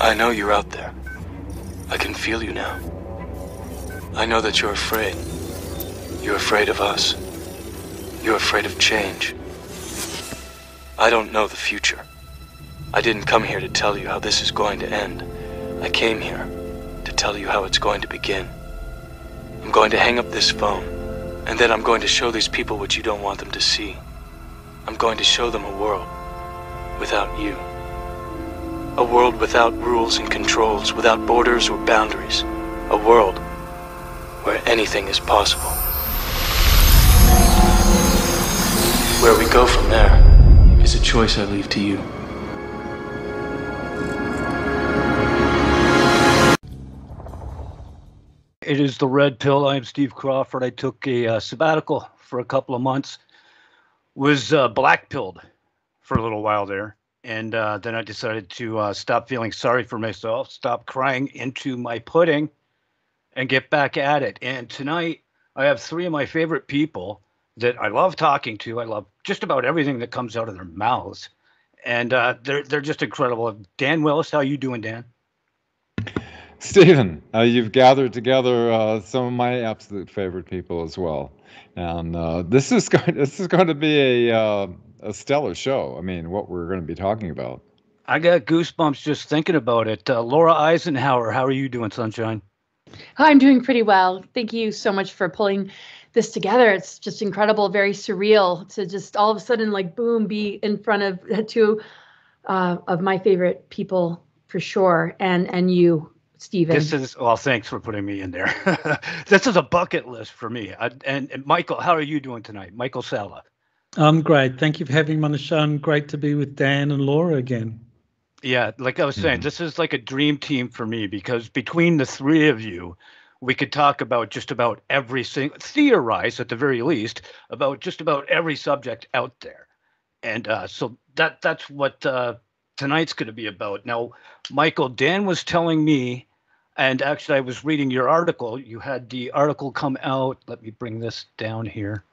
I know you're out there. I can feel you now. I know that you're afraid. You're afraid of us. You're afraid of change. I don't know the future. I didn't come here to tell you how this is going to end. I came here to tell you how it's going to begin. I'm going to hang up this phone, and then I'm going to show these people what you don't want them to see. I'm going to show them a world without you. A world without rules and controls, without borders or boundaries. A world where anything is possible. Where we go from there is a choice I leave to you. It is the Red Pill. I am Steve Crawford. I took a sabbatical for a couple of months. Was black-pilled for a little while there. And then I decided to stop feeling sorry for myself, stop crying into my pudding, and get back at it. And tonight, I have three of my favorite people that I love talking to. I love just about everything that comes out of their mouths. And they're just incredible. Dan Willis, how you doing, Dan? Stephen, you've gathered together some of my absolute favorite people as well. And this is going to be a stellar show. I mean, what we're going to be talking about. I got goosebumps just thinking about it. Laura Eisenhower, how are you doing, Sunshine? Hi, I'm doing pretty well. Thank you so much for pulling this together. It's just incredible, very surreal to just all of a sudden, like, boom, be in front of two of my favorite people for sure. And you, Stephen. Well, thanks for putting me in there. This is a bucket list for me. And Michael, how are you doing tonight? Michael Salla. I'm great. Thank you for having me on the show, and great to be with Dan and Laura again. Yeah, like I was saying, this is like a dream team for me, because between the three of you, we could talk about just about every single, theorize at the very least, about just about every subject out there. And so that's what tonight's going to be about. Now, Michael, Dan was telling me, and actually I was reading your article. You had the article come out. Let me bring this down here.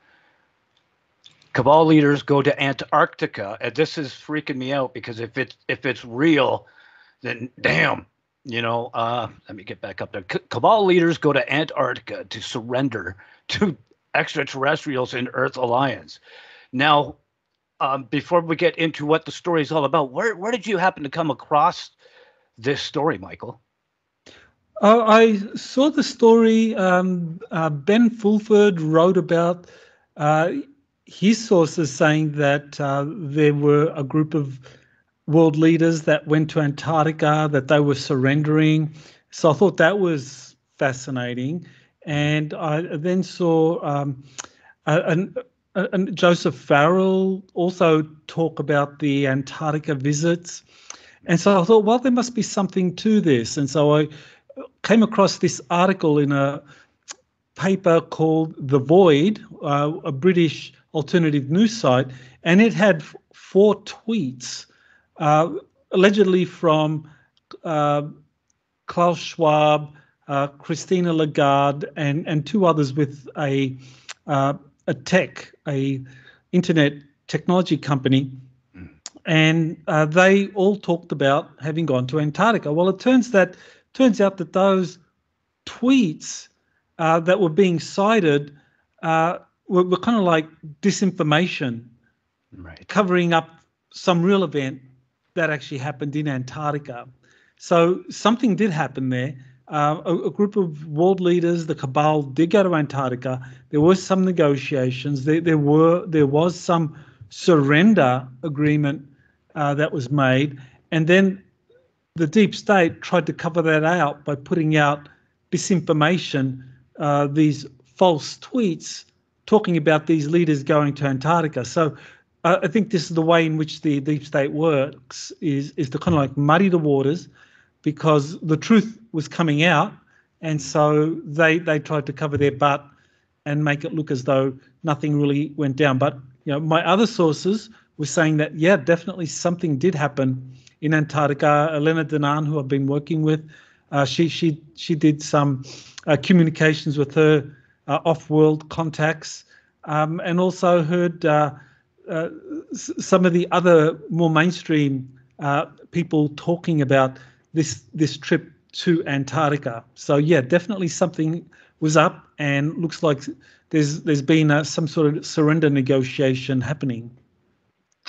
Cabal leaders go to Antarctica, and this is freaking me out, because if it's real, then damn, let me get back up there. Cabal leaders go to Antarctica to surrender to extraterrestrials in Earth Alliance. Now, before we get into what the story is all about, where did you happen to come across this story, Michael? I saw the story. Ben Fulford wrote about his sources saying that there were a group of world leaders that went to Antarctica, that they were surrendering. So I thought that was fascinating. And I then saw Joseph Farrell also talk about the Antarctica visits. And so I thought, well, there must be something to this. And so I came across this article in a paper called The Void, a British alternative news site, and it had 4 tweets allegedly from Klaus Schwab, Christina Lagarde, and 2 others with a internet technology company, and they all talked about having gone to Antarctica. Well, it turns out that those tweets that were being cited were kind of like disinformation, right, covering up some real event that actually happened in Antarctica. So something did happen there. A group of world leaders, the Cabal, did go to Antarctica. There were some negotiations. There was some surrender agreement that was made, and then the deep state tried to cover that out by putting out disinformation, these false tweets talking about these leaders going to Antarctica. So I think this is the way in which the deep state works, is to kind of like muddy the waters, because the truth was coming out, and so they tried to cover their butt and make it look as though nothing really went down. But my other sources were saying that, yeah, definitely something did happen in Antarctica. Elena Danan, who I've been working with, she did some communications with her off-world contacts, and also heard some of the other more mainstream people talking about this trip to Antarctica. So yeah, definitely something was up, and looks like there's been some sort of surrender negotiation happening.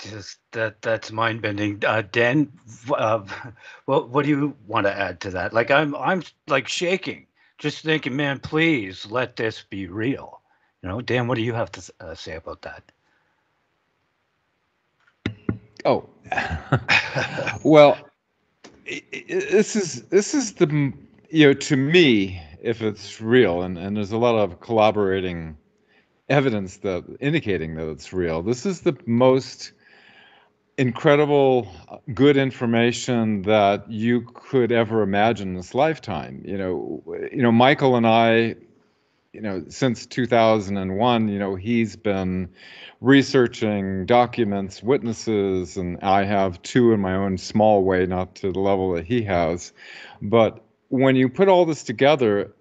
Just that's mind bending. Dan, what do you want to add to that? Like I'm like shaking, just thinking, man, please let this be real. Dan, what do you have to say about that? Oh, well, this is the, to me, if it's real, and there's a lot of corroborating evidence that indicating that it's real. This is the most incredible, good information that you could ever imagine in this lifetime. Michael and I, since 2001, he's been researching documents, witnesses, and I have too in my own small way, not to the level that he has. But when you put all this together,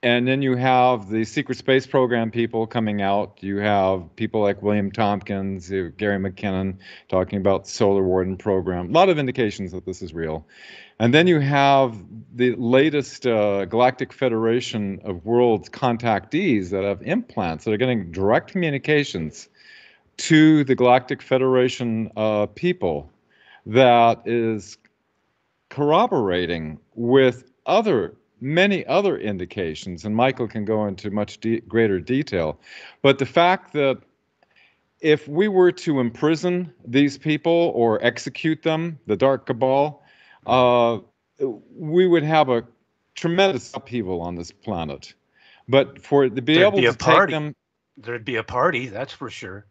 and then you have the secret space program people coming out. You have people like William Tompkins, Gary McKinnon talking about solar warden program. A lot of indications that this is real. And then you have the latest Galactic Federation of Worlds contactees that have implants that are getting direct communications to the Galactic Federation people that is corroborating with many other indications, and Michael can go into much greater detail. But the fact that if we were to imprison these people or execute them, the Dark Cabal, we would have a tremendous upheaval on this planet. But to be able to take them... There'd be a party, that's for sure.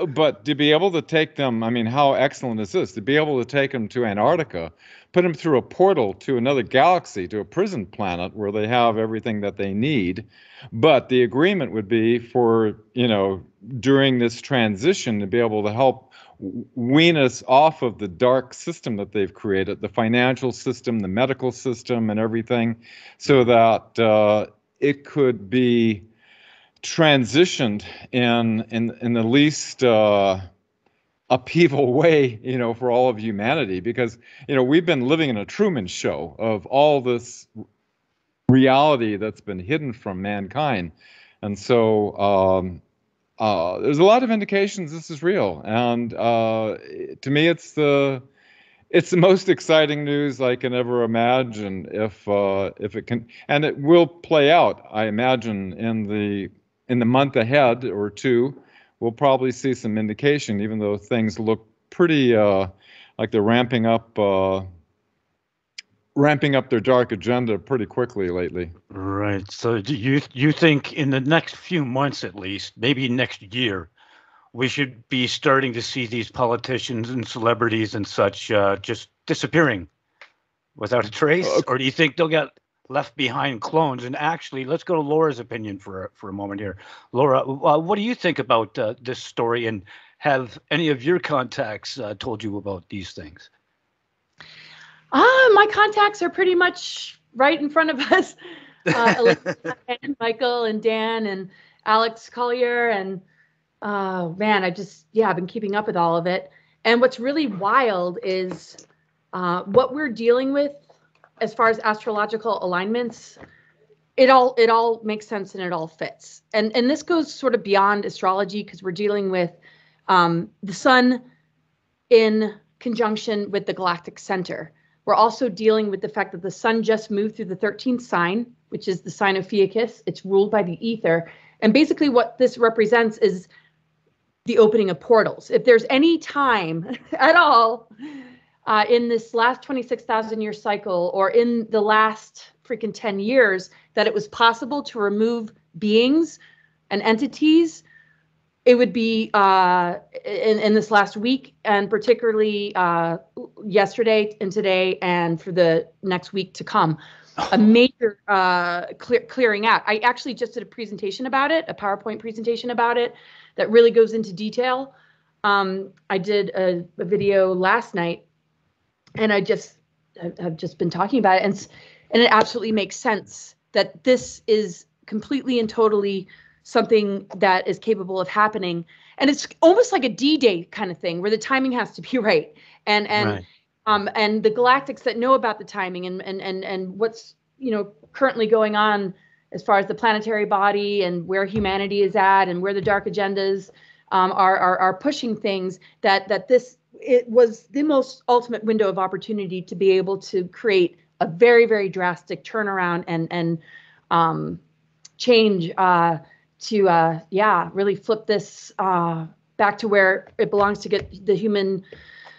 But to be able to take them, I mean, how excellent is this? To be able to take them to Antarctica, put them through a portal to another galaxy, to a prison planet where they have everything that they need. But the agreement would be for, during this transition to be able to help wean us off of the dark system that they've created, the financial system, the medical system, and everything, so that it could be transitioned in the least upheaval way, for all of humanity, because we've been living in a Truman Show of all this reality that's been hidden from mankind, and so there's a lot of indications this is real, and to me it's the most exciting news I can ever imagine. If it can, and it will play out, I imagine, in the month ahead or two, we'll probably see some indication, even though things look pretty like they're ramping up their dark agenda pretty quickly lately. Right. So do you think in the next few months, at least, maybe next year, we should be starting to see these politicians and celebrities and such just disappearing without a trace? Or do you think they'll get left behind clones? And actually, let's go to Laura's opinion for a moment here. Laura, what do you think about this story, and have any of your contacts told you about these things? My contacts are pretty much right in front of us. And Michael and Dan and Alex Collier, and man, I've been keeping up with all of it. And what's really wild is what we're dealing with as far as astrological alignments. It all makes sense and it all fits. And this goes sort of beyond astrology, because we're dealing with the sun in conjunction with the galactic center. We're also dealing with the fact that the sun just moved through the 13th sign, which is the sign of Fiacus. It's ruled by the ether. And basically what this represents is the opening of portals. If there's any time at all in this last 26,000 year cycle, or in the last freaking 10 years, that it was possible to remove beings and entities, it would be in this last week, and particularly yesterday and today, and for the next week to come, a major clearing out. I actually just did a presentation about it, a PowerPoint presentation about it, that really goes into detail. I did a video last night, and I've just been talking about it, and it absolutely makes sense that this is completely and totally something that is capable of happening. And it's almost like a D-Day kind of thing, where the timing has to be right. And And the galactics that know about the timing and what's currently going on as far as the planetary body and where humanity is at and where the dark agendas are pushing things, it was the most ultimate window of opportunity to be able to create a very, very drastic turnaround and change to really flip this back to where it belongs, to get the human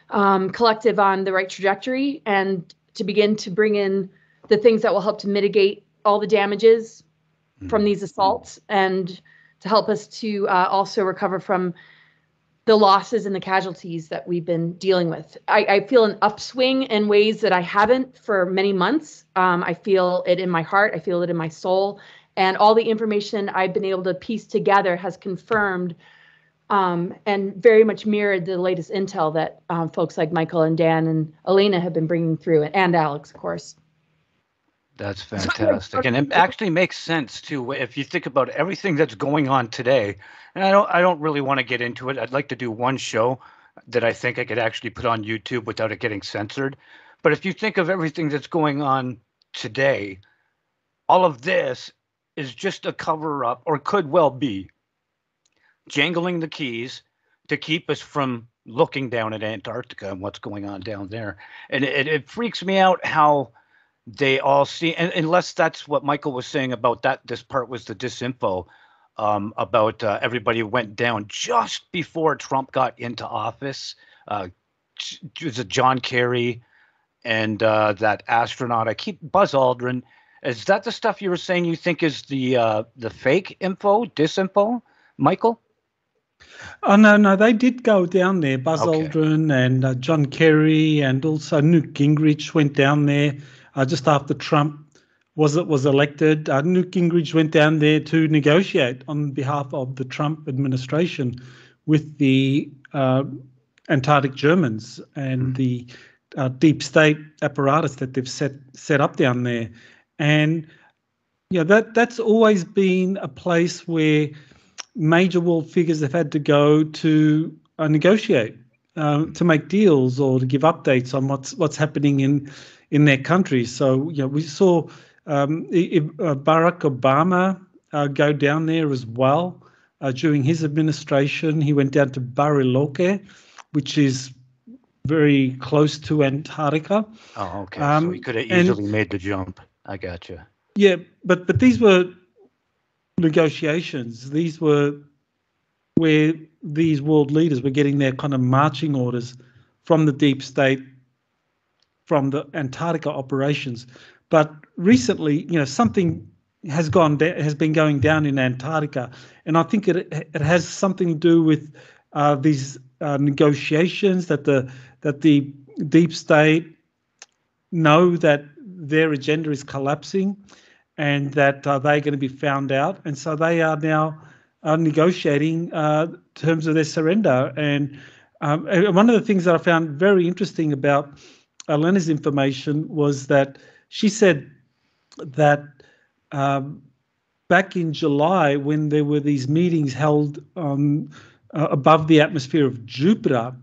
collective on the right trajectory, and to begin to bring in the things that will help to mitigate all the damages from these assaults, and to help us to also recover from the losses and the casualties that we've been dealing with. I feel an upswing in ways that I haven't for many months. I feel it in my heart. I feel it in my soul. And all the information I've been able to piece together has confirmed and very much mirrored the latest intel that folks like Michael and Dan and Elena have been bringing through, and Alex, of course. That's fantastic, and it actually makes sense too if you think about everything that's going on today. And I don't really want to get into it. I'd like to do one show that I think I could actually put on YouTube without it getting censored. But if you think of everything that's going on today, all of this is just a cover up, or could well be jangling the keys to keep us from looking down at Antarctica and what's going on down there. And it freaks me out how they all see, and unless that's what Michael was saying about that, this part was the disinfo about everybody went down just before Trump got into office. Was it John Kerry and that astronaut? Buzz Aldrin. Is that the stuff you were saying you think is the fake info, disinfo, Michael? Oh, no, they did go down there. Buzz Aldrin and John Kerry, and also Newt Gingrich went down there just after Trump was elected. Newt Gingrich went down there to negotiate on behalf of the Trump administration with the Antarctic Germans and the deep state apparatus that they've set up down there. And that's always been a place where major world figures have had to go to negotiate, to make deals or to give updates on what's happening in their countries. So we saw Barack Obama go down there as well during his administration. He went down to Bariloche, which is very close to Antarctica. Oh, okay. So he could have easily made the jump. I gotcha. Yeah, but these were negotiations. These were where these world leaders were getting their kind of marching orders from the deep state, from the Antarctica operations. But recently, something has been going down in Antarctica, and I think it has something to do with these negotiations that the deep state know that their agenda is collapsing, and that they're going to be found out, and so they are now negotiating terms of their surrender. And one of the things that I found very interesting about Elena's information was that she said that back in July, when there were these meetings held above the atmosphere of Jupiter,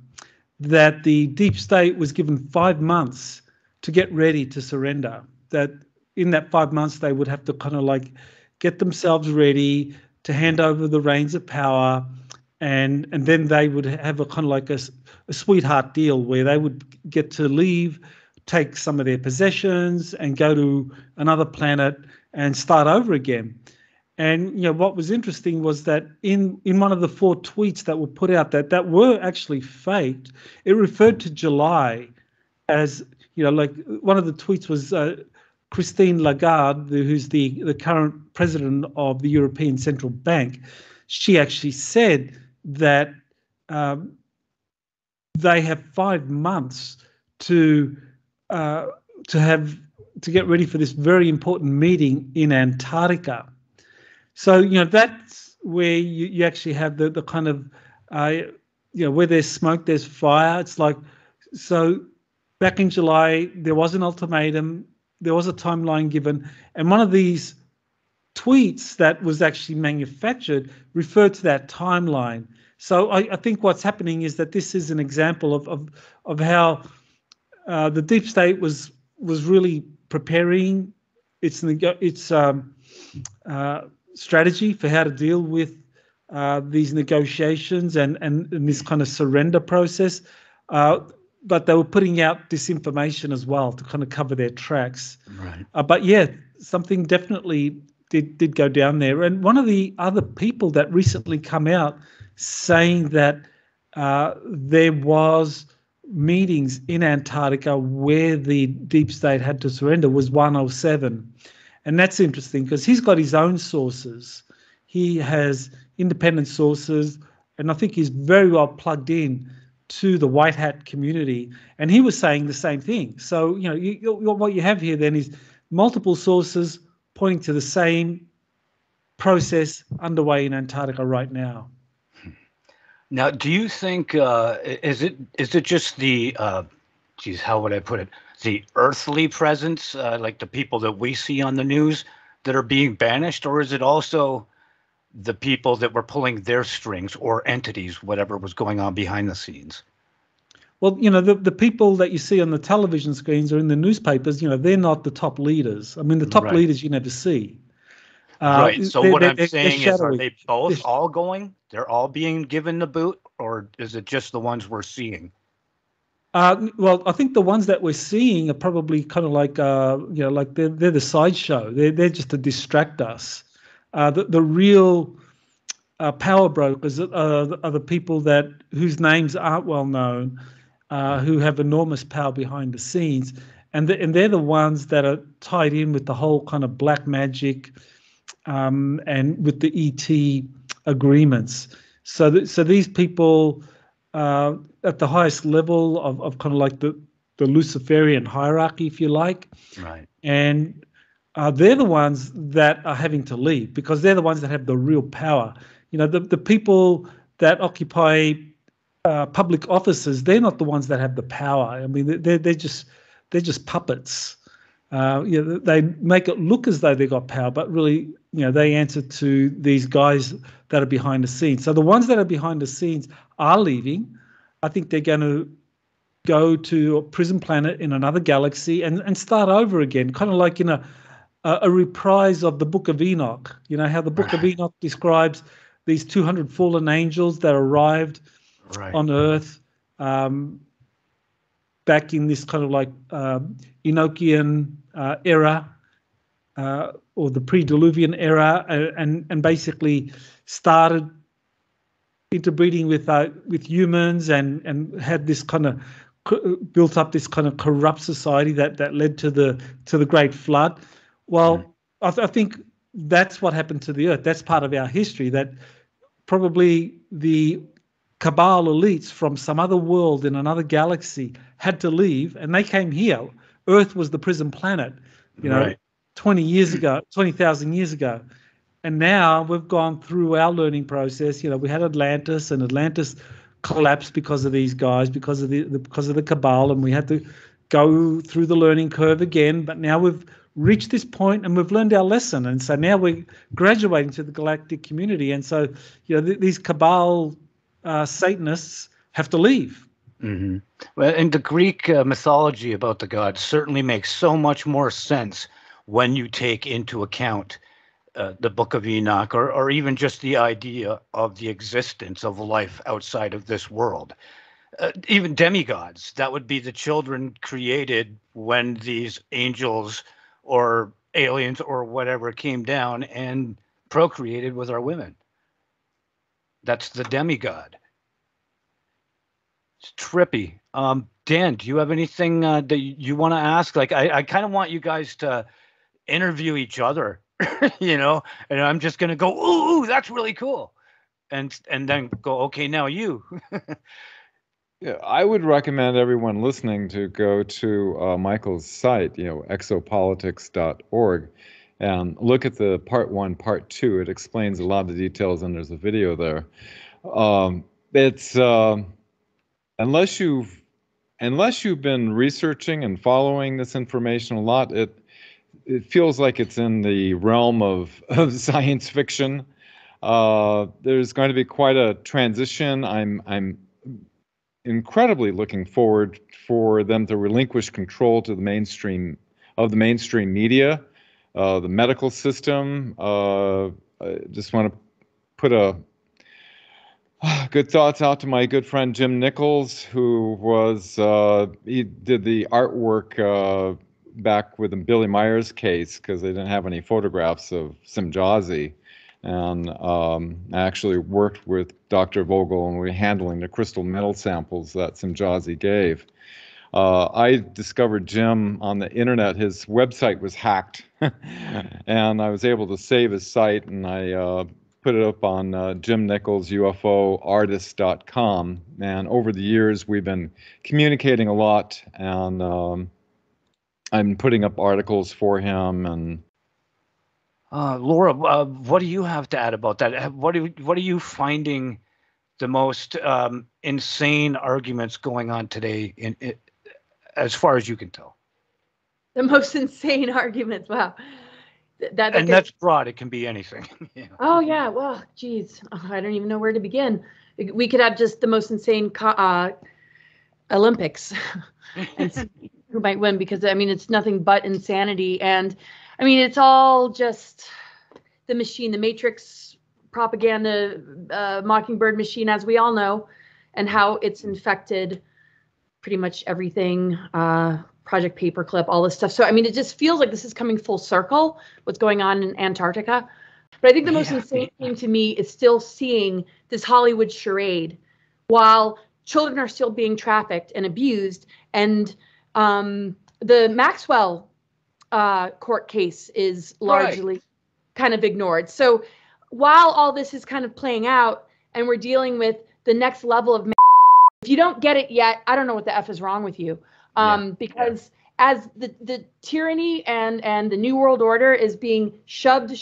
that the deep state was given 5 months to get ready to surrender. That in that 5 months, they would have to kind of like get themselves ready to hand over the reins of power, and then they would have a kind of like a sweetheart deal where they would get to leave, take some of their possessions, and go to another planet and start over again. And what was interesting was that in one of the 4 tweets that were put out that were actually faked, it referred to July as, like one of the tweets was Christine Lagarde, who's the current president of the European Central Bank. She actually said that they have 5 months to get ready for this very important meeting in Antarctica. So that's where you actually have the kind of where there's smoke, there's fire. It's like, so back in July there was an ultimatum, there was a timeline given, and one of these tweets that was actually manufactured referred to that timeline. So I think what's happening is that this is an example of how the deep state was really preparing its strategy for how to deal with these negotiations and this kind of surrender process. But they were putting out disinformation as well to kind of cover their tracks. Right. But yeah, something definitely did go down there. And one of the other people that recently come out saying that there was meetings in Antarctica where the deep state had to surrender was 107. And that's interesting because he's got his own sources. He has independent sources, and I think he's very well plugged in to the white hat community. And he was saying the same thing. So, what you have here then is multiple sources pointing to the same process underway in Antarctica right now. Now, do you think is it just the how would I put it? The earthly presence, like the people that we see on the news, that are being banished, or is it also the people that were pulling their strings or entities, whatever was going on behind the scenes? Well, the people that you see on the television screens or in the newspapers, they're not the top leaders. I mean, the top leaders you never see. Right. So what I'm saying is, are they both They're- all going? They're all being given the boot, or is it just the ones we're seeing? Well, I think the ones that we're seeing are probably kind of like, like they're the sideshow. They're just to distract us. The real power brokers are the people whose names aren't well known, who have enormous power behind the scenes, and they're the ones that are tied in with the whole kind of black magic, and with the ET agreements. So these people at the highest level of kind of like the Luciferian hierarchy, if you like. Right. And they're the ones that are having to leave because they're the ones that have the real power. The people that occupy public offices, they're not the ones that have the power. I mean, they're just puppets. They make it look as though they got power, but really, they answer to these guys that are behind the scenes. So the ones that are behind the scenes are leaving. I think they're going to go to a prison planet in another galaxy and start over again, kind of like in a reprise of the Book of Enoch. How the Book of Enoch describes these 200 fallen angels that arrived on Earth back in this kind of like Enochian era, or the pre-Diluvian era, and basically started interbreeding with humans and had this kind of built up this kind of corrupt society that led to the Great Flood. Well, I think that's what happened to the Earth. That's part of our history, that probably the CABAL elites from some other world in another galaxy had to leave, and they came here. Earth was the prison planet, 20 years ago, 20,000 years ago. And now we've gone through our learning process. We had Atlantis, and Atlantis collapsed because of these guys, because of the CABAL, and we had to go through the learning curve again. But now we've reached this point and we've learned our lesson. And so now we're graduating to the galactic community. And so, these CABAL Satanists have to leave. Mm-hmm. Well, and the Greek mythology about the gods certainly makes so much more sense when you take into account the Book of Enoch, or even just the idea of the existence of life outside of this world. Even demigods, that would be the children created when these angels or aliens or whatever came down and procreated with our women. That's the demigod. It's trippy. Dan, do you have anything that you want to ask? Like, I kind of want you guys to interview each other, and I'm just going to go, ooh, that's really cool. And then go, okay, now you. Yeah, I would recommend everyone listening to go to Michael's site, exopolitics.org, and look at the part 1, part 2. It explains a lot of the details, and there's a video there. It's unless you've been researching and following this information a lot, it feels like it's in the realm of science fiction. There's going to be quite a transition. I'm incredibly looking forward for them to relinquish control to the mainstream media, the medical system. I just want to put a good thoughts out to my good friend Jim Nichols, who was he did the artwork back with the Billy Myers case because they didn't have any photographs of Simjazi. And I actually worked with Dr. Vogel, and we were handling the crystal metal samples that Simjazi gave. I discovered Jim on the internet. His website was hacked, and I was able to save his site, and I put it up on jimnicholsufoartist.com. And over the years, we've been communicating a lot, and I'm putting up articles for him. And Laura, what do you have to add about that? What are you finding the most insane arguments going on today, as far as you can tell? The most insane arguments. Wow. That's broad. It can be anything. Yeah. Oh yeah. Well, geez, I don't even know where to begin. We could have just the most insane Olympics and see who might win, because I mean, it's nothing but insanity. And I mean, it's all just the machine, the Matrix propaganda, Mockingbird machine, as we all know, and how it's infected pretty much everything, Project Paperclip, all this stuff. So, I mean, it just feels like this is coming full circle, what's going on in Antarctica. But I think the most insane thing to me is still seeing this Hollywood charade while children are still being trafficked and abused. And the Maxwell court case is largely kind of ignored. So while all this is kind of playing out and we're dealing with the next level of, if you don't get it yet, I don't know what the F is wrong with you. Because as the tyranny and the New World Order is being shoved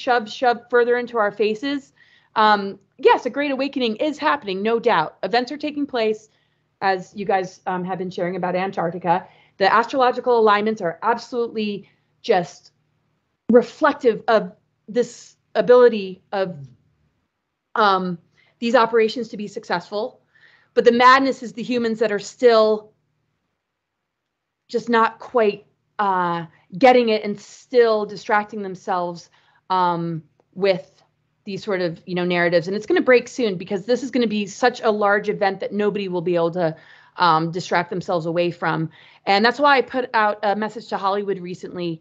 further into our faces, yes, a great awakening is happening, no doubt. Events are taking place, as you guys have been sharing about Antarctica. The astrological alignments are absolutely just reflective of this ability of these operations to be successful. But the madness is the humans that are still just not quite getting it and still distracting themselves with these sort of, narratives. And it's going to break soon, because this is going to be such a large event that nobody will be able to distract themselves away from. And that's why I put out a message to Hollywood recently.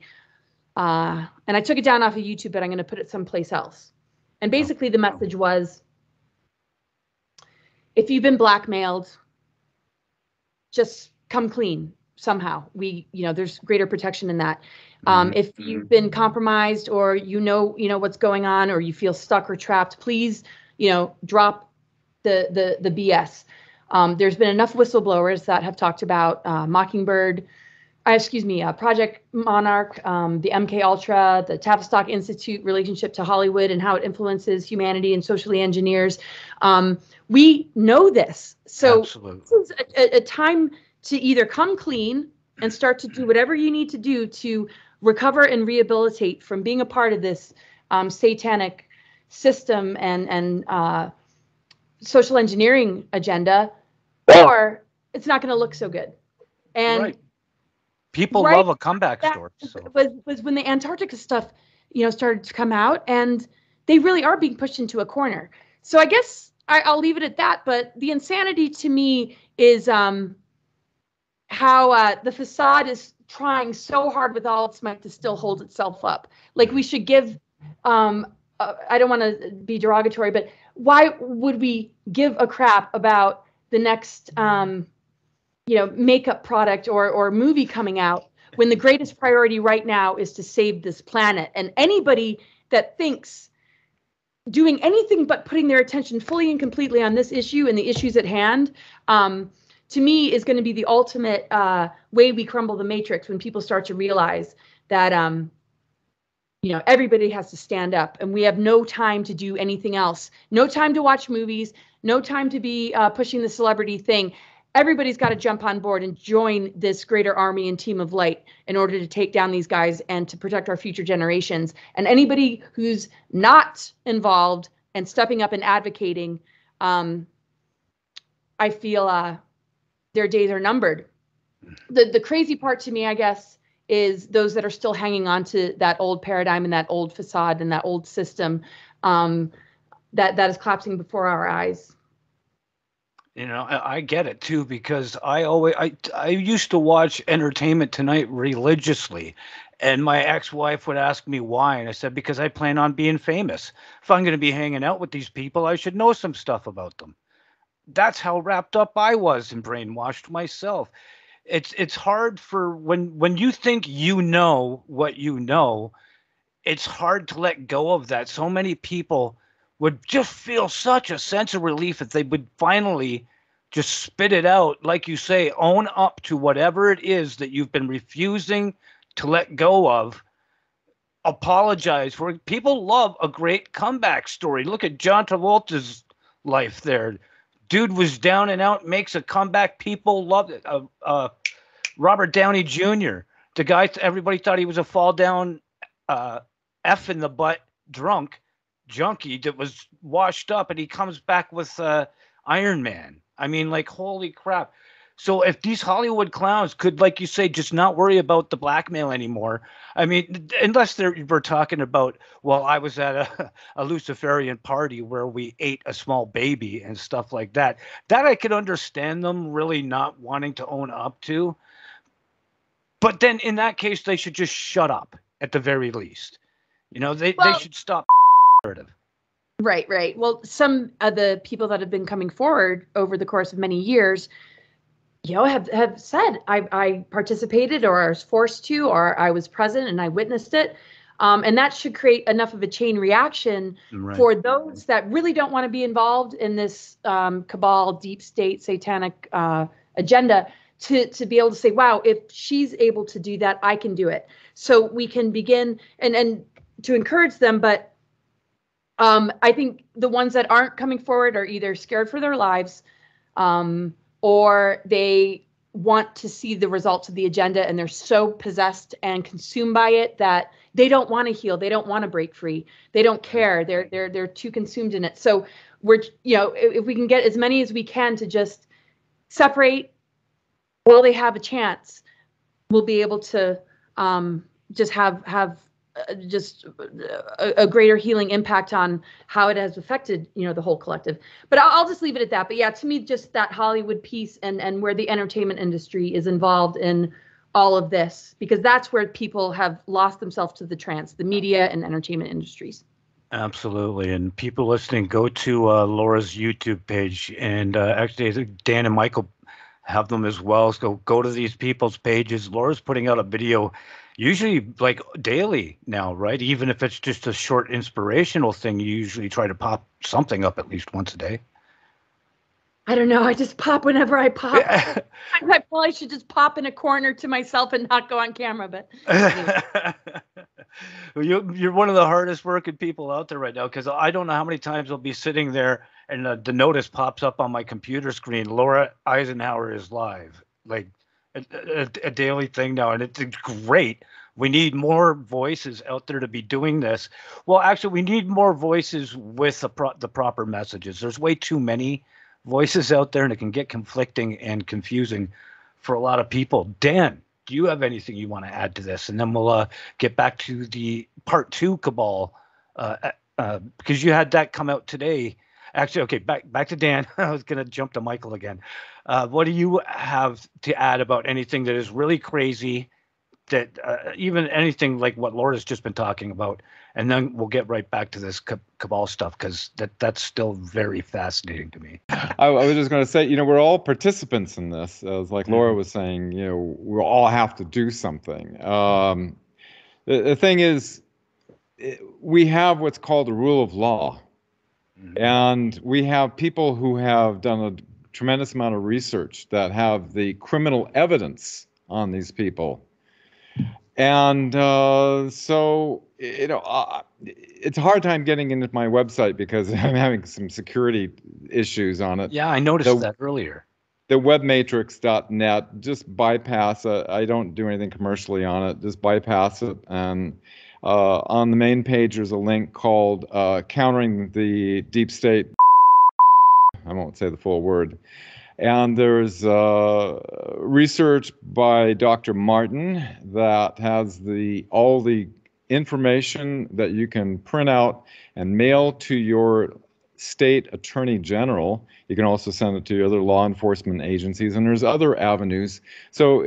And I took it down off of YouTube, but I'm going to put it someplace else. And basically the message was, if you've been blackmailed, just come clean somehow. There's greater protection in that. If you've been compromised, or what's going on, or you feel stuck or trapped, please, drop the BS. There's been enough whistleblowers that have talked about Mockingbird, Project Monarch, the MK Ultra, the Tavistock Institute relationship to Hollywood and how it influences humanity and socially engineers. We know this. So this is a time to either come clean and start to do whatever you need to do to recover and rehabilitate from being a part of this satanic system and social engineering agenda, or it's not going to look so good. And people love a comeback story. So. Was when the Antarctica stuff, started to come out, and they really are being pushed into a corner. So I guess I'll leave it at that. But the insanity to me is how the facade is trying so hard with all its might to still hold itself up. Like, we should give, I don't want to be derogatory, but why would we give a crap about the next, makeup product or movie coming out, when the greatest priority right now is to save this planet? And anybody that thinks doing anything but putting their attention fully and completely on this issue and the issues at hand, to me, is going to be the ultimate way we crumble the matrix, when people start to realize that, everybody has to stand up, and we have no time to do anything else. No time to watch movies, no time to be pushing the celebrity thing. Everybody's got to jump on board and join this greater army and team of light in order to take down these guys and to protect our future generations. And anybody who's not involved and stepping up and advocating, I feel their days are numbered. The crazy part to me, I guess, is those that are still hanging on to that old paradigm and that old facade and that old system that is collapsing before our eyes. You know, I get it too, because I used to watch Entertainment Tonight religiously, and my ex-wife would ask me why, and I said, because I plan on being famous. If I'm going to be hanging out with these people, I should know some stuff about them. That's how wrapped up I was and brainwashed myself. It's hard for when you think you know what you know, it's hard to let go of that. So many people would just feel such a sense of relief if they would finally just spit it out, like you say, own up to whatever it is that you've been refusing to let go of. Apologize for it. People love a great comeback story. Look at John Travolta's life there. Dude was down and out, makes a comeback. People loved it. Robert Downey Jr., the guy everybody thought he was a fall down F in the butt drunk junkie that was washed up, and he comes back with Iron Man. I mean, like, holy crap. So if these Hollywood clowns could, like you say, just not worry about the blackmail anymore, I mean, unless we're talking about, well, I was at a Luciferian party where we ate a small baby and stuff like that, that I could understand them really not wanting to own up to. But then in that case, they should just shut up at the very least. You know, they should stop. Right. Well, some of the people that have been coming forward over the course of many years, you know, have said, I participated, or I was forced to, or I was present and I witnessed it. And that should create enough of a chain reaction for those that really don't want to be involved in this cabal, deep state, satanic agenda, to be able to say, wow, if she's able to do that, I can do it. So we can begin and to encourage them. But I think the ones that aren't coming forward are either scared for their lives, or they want to see the results of the agenda, and they're so possessed and consumed by it that they don't want to heal. They don't want to break free. They don't care. They're too consumed in it. So we're, you know, if we can get as many as we can to just separate while they have a chance, we'll be able to just have a greater healing impact on how it has affected, you know, the whole collective. But I'll just leave it at that. But yeah, to me, just that Hollywood piece and where the entertainment industry is involved in all of this, because that's where people have lost themselves to the trance, the media and entertainment industries. Absolutely. And people listening, go to Laura's YouTube page, and actually Dan and Michael have them as well. So go to these people's pages. Laura's putting out a video usually like daily now, right? Even if it's just a short inspirational thing, you usually try to pop something up at least once a day. I don't know. I just pop whenever I pop. I probably should just pop in a corner to myself and not go on camera. But anyway. You're one of the hardest working people out there right now, because I don't know how many times I'll be sitting there and the notice pops up on my computer screen. Laura Eisenhower is live, like a daily thing now, and it's great. We need more voices out there to be doing this. Well, actually, we need more voices with the proper messages. There's way too many voices out there, and it can get conflicting and confusing for a lot of people. Dan, do you have anything you want to add to this? And then we'll get back to the part 2 cabal, because you had that come out today. Actually, okay, back to Dan. I was going to jump to Michael again. What do you have to add about anything that is really crazy, that even anything like what Laura's just been talking about? And then we'll get right back to this cabal stuff, because that's still very fascinating to me. I was just going to say, you know, we're all participants in this. As like Laura was saying, you know, we all have to do something. The thing is, we have what's called a rule of law. And we have people who have done a tremendous amount of research that have the criminal evidence on these people. And so, you know, it's a hard time getting into my website because I'm having some security issues on it. Yeah, I noticed that earlier. The webmatrix.net, just bypass it. I don't do anything commercially on it. Just bypass it. And on the main page, there's a link called Countering the Deep State. I won't say the full word. And there's research by Dr. Martin that has all the information that you can print out and mail to your state attorney general. You can also send it to other law enforcement agencies, and there's other avenues. So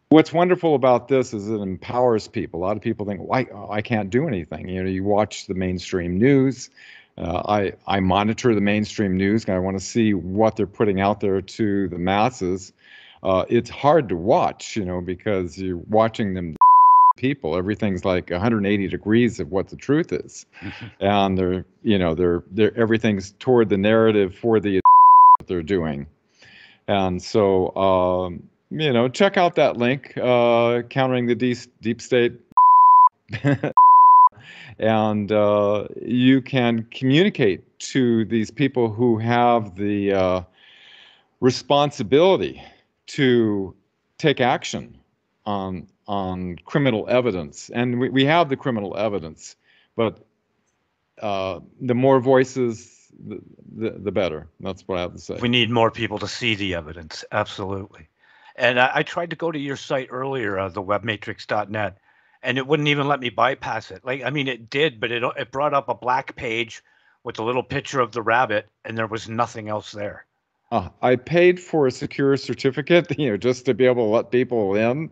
what's wonderful about this is it empowers people. A lot of people think, I can't do anything. You watch the mainstream news. I monitor the mainstream news. I want to see what they're putting out there to the masses. It's hard to watch, because you're watching them people. Everything's like 180 degrees of what the truth is, and they're everything's toward the narrative for the that they're doing. And so, check out that link, Countering the Deep State. And you can communicate to these people who have the responsibility to take action on criminal evidence. And we have the criminal evidence, but the more voices, the better. That's what I have to say. We need more people to see the evidence. Absolutely. And I tried to go to your site earlier, the webmatrix.net, and it wouldn't even let me bypass it. It did, but it brought up a black page with a little picture of the rabbit, and there was nothing else there. I paid for a secure certificate, just to be able to let people in,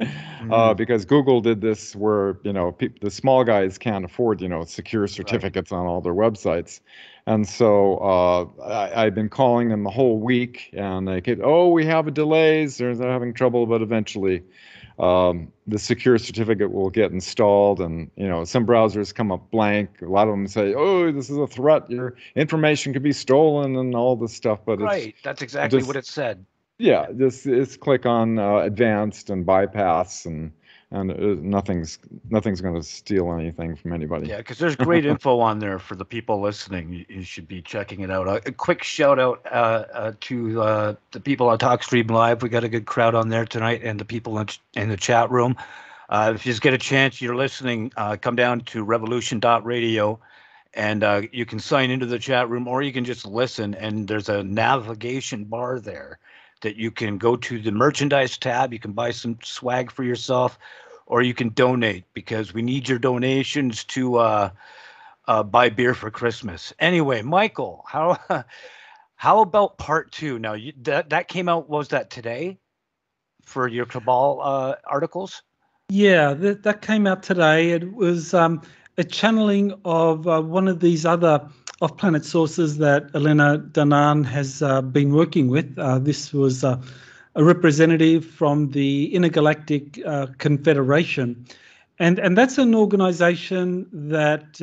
because Google did this where, the small guys can't afford, secure certificates on all their websites. And so I've been calling them the whole week, and they get, we have delays, they're having trouble, but eventually the secure certificate will get installed. And, some browsers come up blank. A lot of them say, this is a threat. Your information could be stolen and all this stuff. But that's exactly what it said. Yeah, just click on advanced and bypass, and nothing's going to steal anything from anybody. Yeah, because there's great info on there for the people listening. You should be checking it out. A quick shout out to the people on TalkStream Live. We got a good crowd on there tonight, and the people in the chat room. If you just get a chance, you're listening, come down to revolution.radio, and you can sign into the chat room, or you can just listen. And there's a navigation bar there that you can go to the merchandise tab. You can buy some swag for yourself, or you can donate, because we need your donations to buy beer for Christmas. Anyway, Michael, how about part 2? Now that came out, was that today for your CABAL articles? Yeah, that came out today. It was a channeling of one of these other off-planet sources that Elena Danaan has been working with. This was a representative from the Intergalactic Confederation. And that's an organization that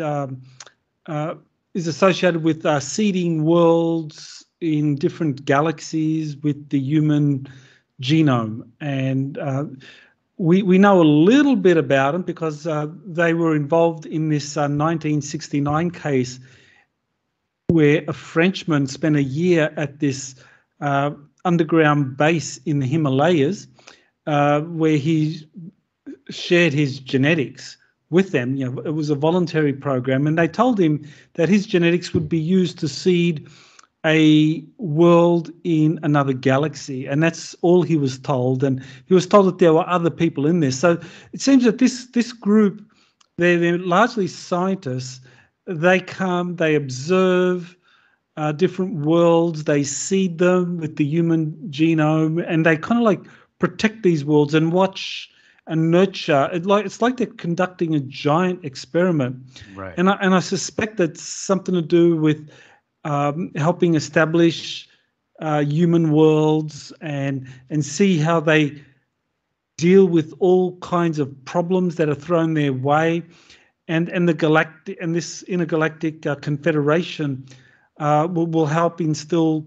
is associated with seeding worlds in different galaxies with the human genome. And we know a little bit about them because they were involved in this 1969 case where a Frenchman spent a year at this underground base in the Himalayas, where he shared his genetics with them. It was a voluntary program, and they told him that his genetics would be used to seed a world in another galaxy, and that's all he was told. And he was told that there were other people in there. So it seems that this group, they're largely scientists. They come, they observe different worlds, they seed them with the human genome, and they kind of like protect these worlds and watch and nurture. It's like they're conducting a giant experiment. Right. And I suspect that's something to do with helping establish human worlds and see how they deal with all kinds of problems that are thrown their way. And the galactic and this intergalactic confederation will help instill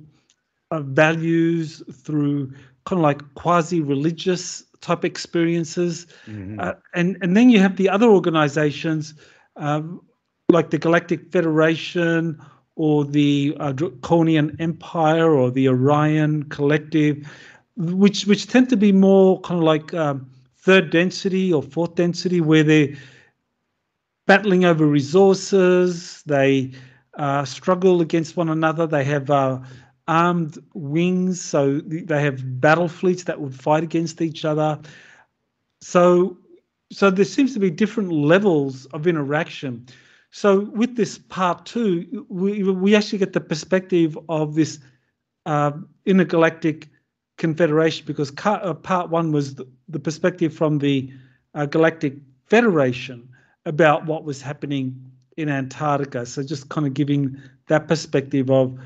values through kind of like quasi-religious type experiences. Mm-hmm. And then you have the other organizations like the Galactic Federation or the Draconian Empire or the Orion Collective, which tend to be more kind of like third density or fourth density, where they're battling over resources. They struggle against one another. They have armed wings, so they have battle fleets that would fight against each other. So there seems to be different levels of interaction. So with this part 2, we actually get the perspective of this intergalactic confederation, because part 1 was the perspective from the Galactic Federation about what was happening in Antarctica. So just kind of giving that perspective of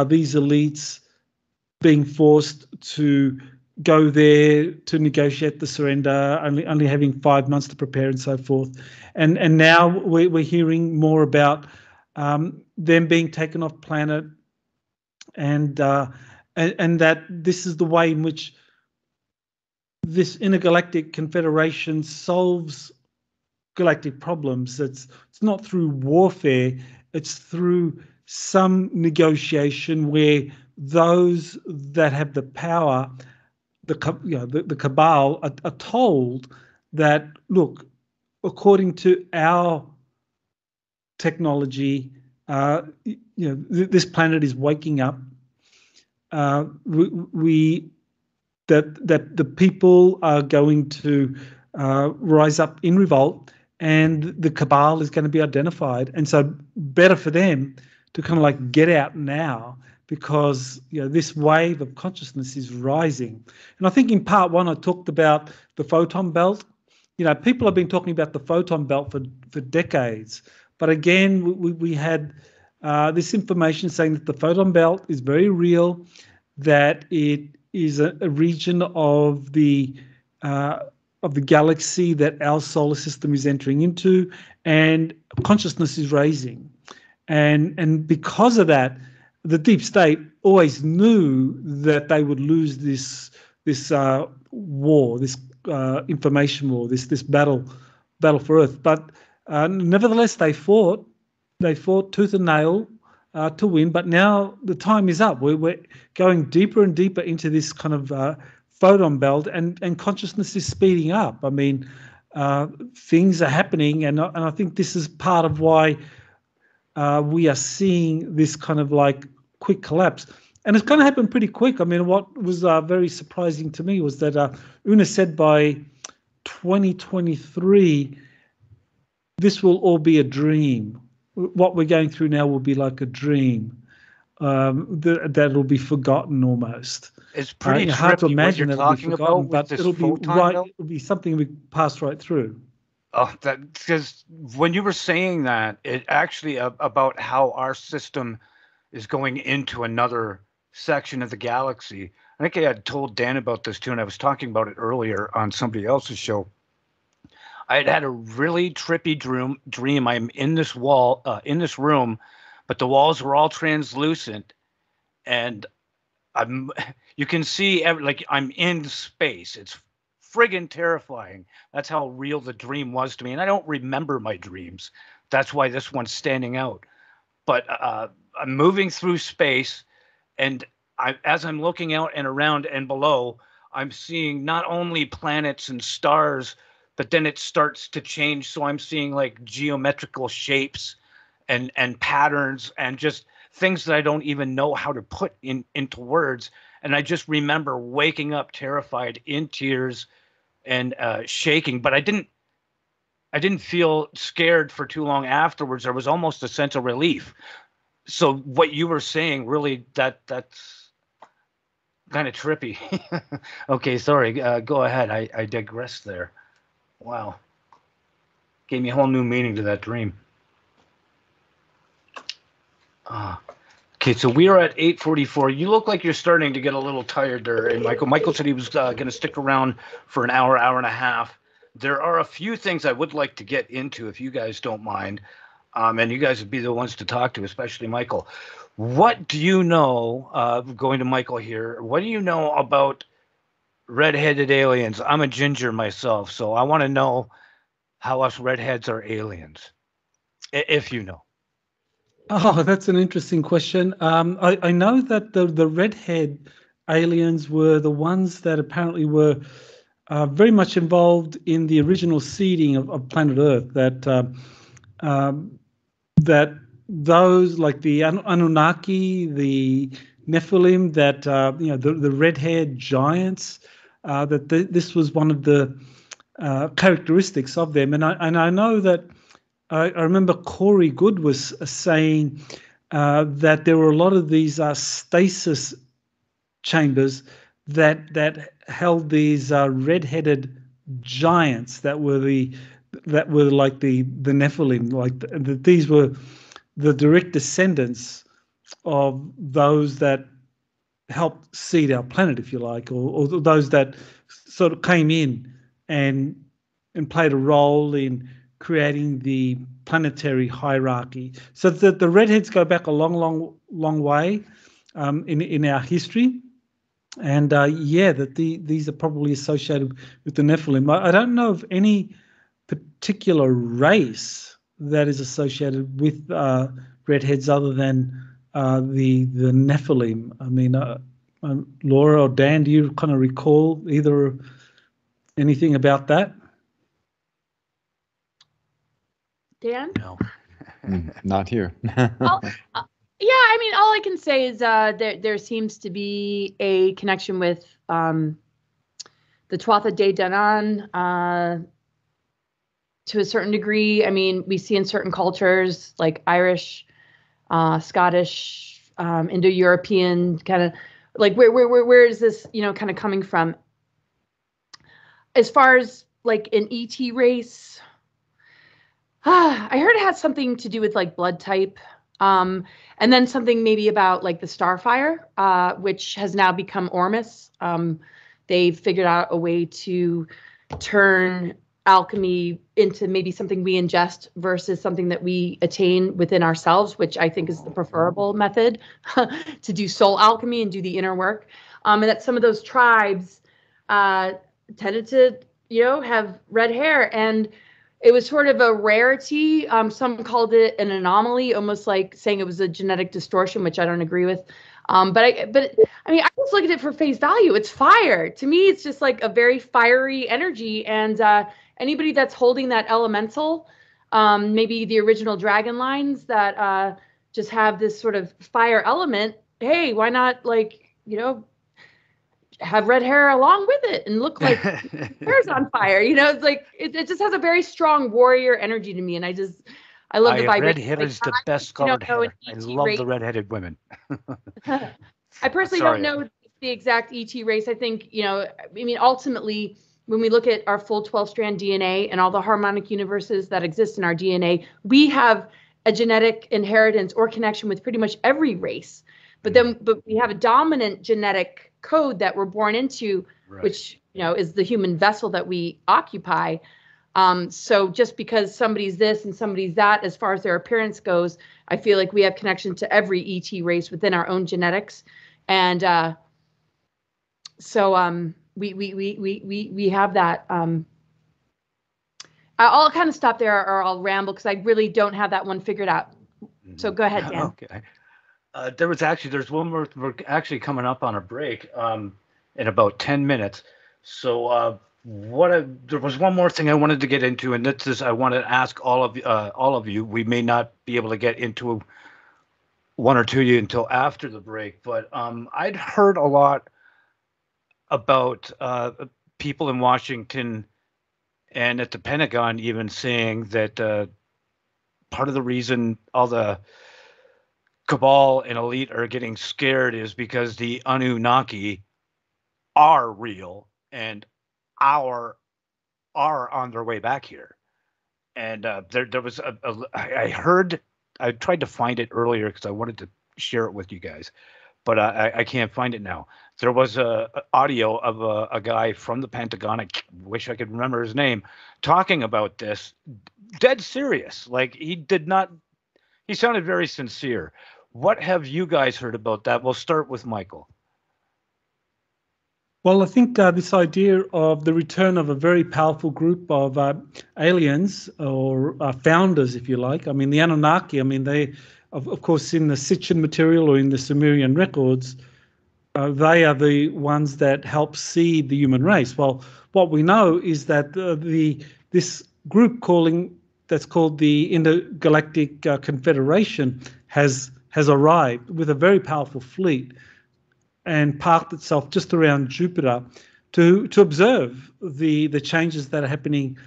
these elites being forced to go there to negotiate the surrender, only having 5 months to prepare and so forth. And now we're hearing more about them being taken off planet, and that this is the way in which this intergalactic confederation solves galactic problems. It's not through warfare, it's through some negotiation where those that have the power, the CABAL, are told that, look, according to our technology, this planet is waking up. That the people are going to rise up in revolt, and the CABAL is going to be identified. And so better for them to kind of like get out now, because this wave of consciousness is rising. And I think in part 1 I talked about the photon belt. People have been talking about the photon belt for decades, but again we had this information saying that the photon belt is very real, that it is a region of the galaxy that our solar system is entering into, and consciousness is raising. And because of that, the deep state always knew that they would lose this war, this information war, this battle for Earth. But nevertheless, they fought tooth and nail to win. But now the time is up. We're going deeper and deeper into this kind of photon belt, and consciousness is speeding up. I mean, things are happening, and I think this is part of why we are seeing this kind of like quick collapse. And it's going to happen pretty quick. I mean, what was very surprising to me was that Una said by 2023, this will all be a dream. What we're going through now will be like a dream that'll be forgotten almost. It's pretty hard to trippy imagine what you're that it'll be talking forgotten, about, but with it'll this be photon right. belt. It'll be something we pass right through. Oh, because when you were saying that, it actually about how our system is going into another section of the galaxy. I think I had told Dan about this too, and I was talking about it earlier on somebody else's show. I had a really trippy dream. I'm in this room, but the walls were all translucent, and you can see like I'm in space. It's friggin' terrifying. That's how real the dream was to me. And I don't remember my dreams. That's why this one's standing out. But I'm moving through space, and as I'm looking out and around and below, I'm seeing not only planets and stars, but then it starts to change. So I'm seeing like geometrical shapes and patterns and just things that I don't even know how to put into words. And I just remember waking up terrified, in tears, and shaking. But I didn't feel scared for too long afterwards. There was almost a sense of relief. So what you were saying, really, that's kind of trippy. Okay, sorry. Go ahead. I digress there. Wow. Gave me a whole new meaning to that dream. Okay, so we are at 8:44. You look like you're starting to get a little tired there, and Michael said he was going to stick around for an hour and a half. There are a few things I would like to get into, if you guys don't mind, and you guys would be the ones to talk to, especially Michael. What do you know, going to Michael here, what do you know about red-headed aliens? I'm a ginger myself, so I want to know how us redheads are aliens, if you know. Oh, that's an interesting question. I know that the redhead aliens were the ones that apparently were very much involved in the original seeding of planet Earth. That those like the Anunnaki, the Nephilim, that the red-haired giants, this was one of the characteristics of them. And I know that I remember Corey Good was saying that there were a lot of these stasis chambers that held these red-headed giants that were like the Nephilim, like these were the direct descendants of those that helped seed our planet, if you like, or those that sort of came in and played a role in creating the planetary hierarchy. So that the redheads go back a long way in our history. And these are probably associated with the Nephilim. I don't know of any particular race that is associated with redheads other than the Nephilim. I mean, Laura or Dan, do you kind of recall anything about that? Dan? No. Not here. Yeah, I mean, all I can say is there seems to be a connection with the Tuatha De Danann to a certain degree. I mean, we see in certain cultures like Irish, Scottish, Indo-European kind of like where is this kind of coming from? As far as like an ET race, I heard it has something to do with like blood type. And then something maybe about like the Starfire, which has now become Ormus. They've figured out a way to turn alchemy into maybe something we ingest versus something that we attain within ourselves, which I think is the preferable method to do soul alchemy and do the inner work. And that some of those tribes tended to, have red hair, and it was sort of a rarity. Some called it an anomaly, almost like saying it was a genetic distortion, which I don't agree with. But I mean, I just look at it for face value. It's fire. To me, it's just like a very fiery energy. And anybody that's holding that elemental, maybe the original dragon lines that just have this sort of fire element, hey, why not have red hair along with it and look like hair's on fire? It's like it just has a very strong warrior energy to me, and I love the vibration. Red hair is the best colored hair. I love the red-headed women. I personally don't know the exact ET race. I think I mean, ultimately, when we look at our full 12-strand DNA and all the harmonic universes that exist in our DNA, we have a genetic inheritance or connection with pretty much every race. But we have a dominant genetic code that we're born into, right, which is the human vessel that we occupy. So just because somebody's this and somebody's that, as far as their appearance goes, I feel like we have connection to every ET race within our own genetics, and we have that. I'll kind of stop there, or I'll ramble because I really don't have that one figured out. So go ahead, Dan. Okay. There's one more. We're actually coming up on a break in about 10 minutes. So there was one more thing I wanted to get into, and this is I want to ask all of you. We may not be able to get into one or two of you until after the break, but I'd heard a lot about people in Washington and at the Pentagon even saying that part of the reason all the Cabal and elite are getting scared is because the Anunnaki are real and are on their way back here. And there was I heard, I tried to find it earlier because I wanted to share it with you guys, but I can't find it now. There was a audio of a guy from the Pentagon, I wish I could remember his name, talking about this, dead serious. Like he sounded very sincere. What have you guys heard about that? We'll start with Michael. Well, I think this idea of the return of a very powerful group of aliens or founders, if you like. I mean, the Anunnaki, I mean, they, of course, in the Sitchin material or in the Sumerian records, they are the ones that help seed the human race. Well, what we know is that this group that's called the Intergalactic Confederation has arrived with a very powerful fleet. and parked itself just around Jupiter to observe the changes that are happening,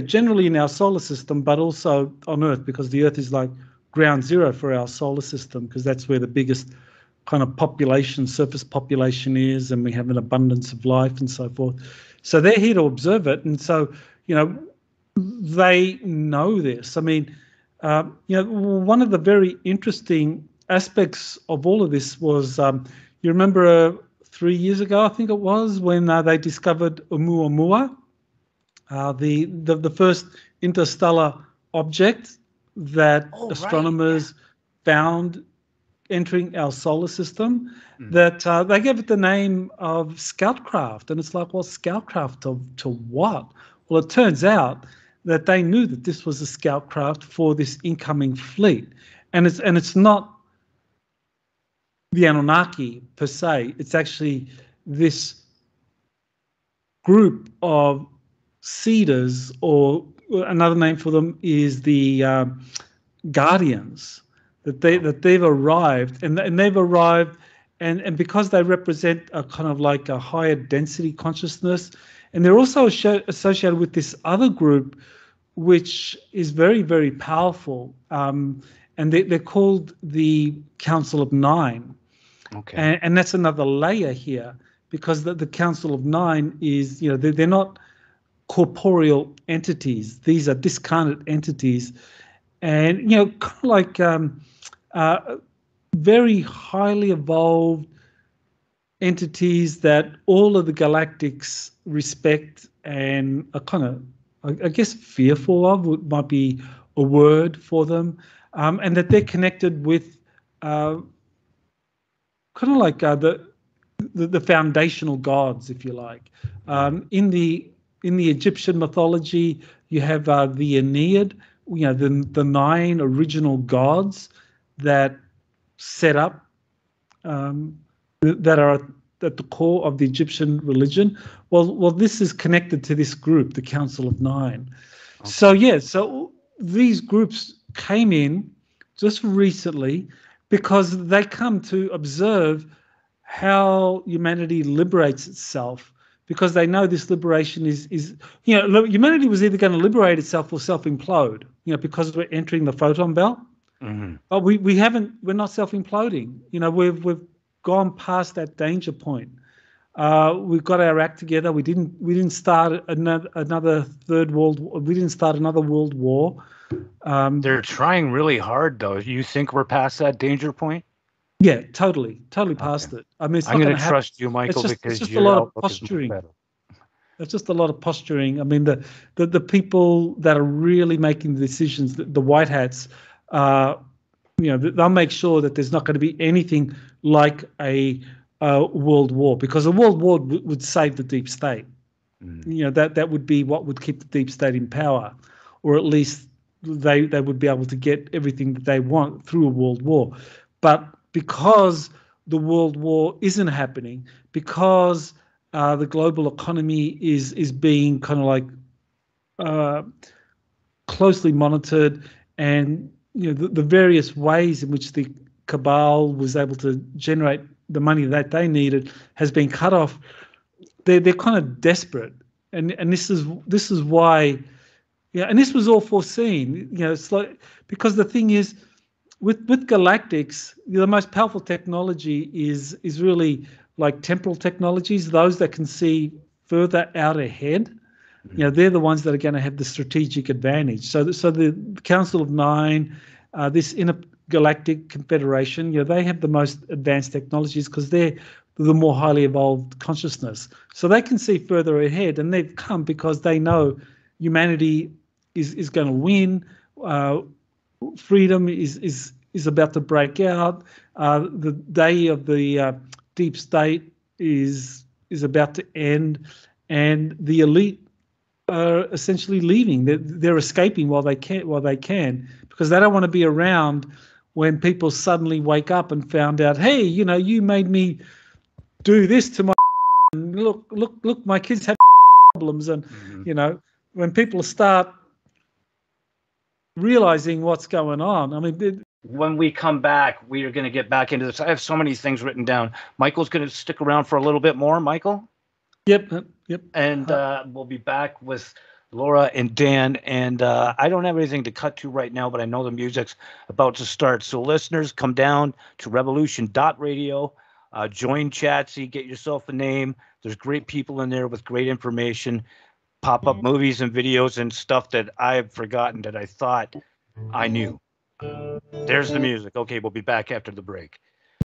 generally in our solar system, but also on Earth, because the Earth is like ground zero for our solar system, because that's where the biggest kind of surface population is, and we have an abundance of life and so forth. So they're here to observe it, and so they know this. I mean, one of the very interesting aspects of all of this was, you remember 3 years ago, I think it was, when they discovered Oumuamua, the first interstellar object that astronomers found entering our solar system, that they gave it the name of Scoutcraft. And it's like, well, Scoutcraft to what? Well, it turns out that they knew that this was a Scoutcraft for this incoming fleet. And it's not the Anunnaki per se. It's actually this group of seeders, or another name for them is the guardians, that they've arrived, and they've arrived, and because they represent a kind of like a higher density consciousness, and they're also associated with this other group, which is very, very powerful, and they're called the Council of Nine. Okay. And that's another layer here, because the Council of Nine is, they're not corporeal entities. These are discarnate entities, and kind of like very highly evolved entities that all of the galactics respect and are kind of, I guess, fearful of, might be a word for them, and that they're connected with kind of like the foundational gods, if you like. In the Egyptian mythology, you have the Aeneid, the 9 original gods that set up, that are at the core of the Egyptian religion. Well, this is connected to this group, the Council of Nine. Okay. So these groups came in just recently because they come to observe how humanity liberates itself, because they know this liberation is humanity was either going to liberate itself or self-implode, because we're entering the photon belt. Mm-hmm. But we're not self-imploding. We've gone past that danger point. We've got our act together. We didn't start another third world. We didn't start another world war. They're trying really hard, though. You think we're past that danger point? Yeah, totally past it. I mean, I'm going to trust you, Michael, because it's just your a lot of outlook is much posturing. better. It's just a lot of posturing. I mean, the people that are really making the decisions, the white hats, they'll make sure that there's not going to be anything like a world war, because a world war would save the deep state. That would be what would keep the deep state in power, or at least they would be able to get everything that they want through a world war. But because the world war isn't happening, because the global economy is being kind of like closely monitored, and the various ways in which the cabal was able to generate the money that they needed has been cut off. They're kind of desperate, and this is why, and this was all foreseen. It's like, because the thing is, with galactics, the most powerful technology is really like temporal technologies, those that can see further out ahead. They're the ones that are going to have the strategic advantage. So the Council of Nine, this intergalactic confederation, they have the most advanced technologies because they're the more highly evolved consciousness. So they can see further ahead, and they've come because they know humanity is going to win. Freedom is about to break out. The day of the deep state is about to end, and the elite are essentially leaving. They're escaping while they can, because they don't want to be around when people suddenly wake up and found out, hey, you made me do this to my look, my kids have problems, and when people start realizing what's going on. I mean, when we come back, we are going to get back into this. I have so many things written down. Michael's going to stick around for a little bit more. Michael? Yep. And we'll be back with Laura and Dan. And I don't have anything to cut to right now, but I know the music's about to start. So listeners, come down to revolution.radio. Join Chatsy. Get yourself a name. There's great people in there with great information. Pop up movies and videos and stuff that I've forgotten that I thought I knew. There's the music. Okay, we'll be back after the break.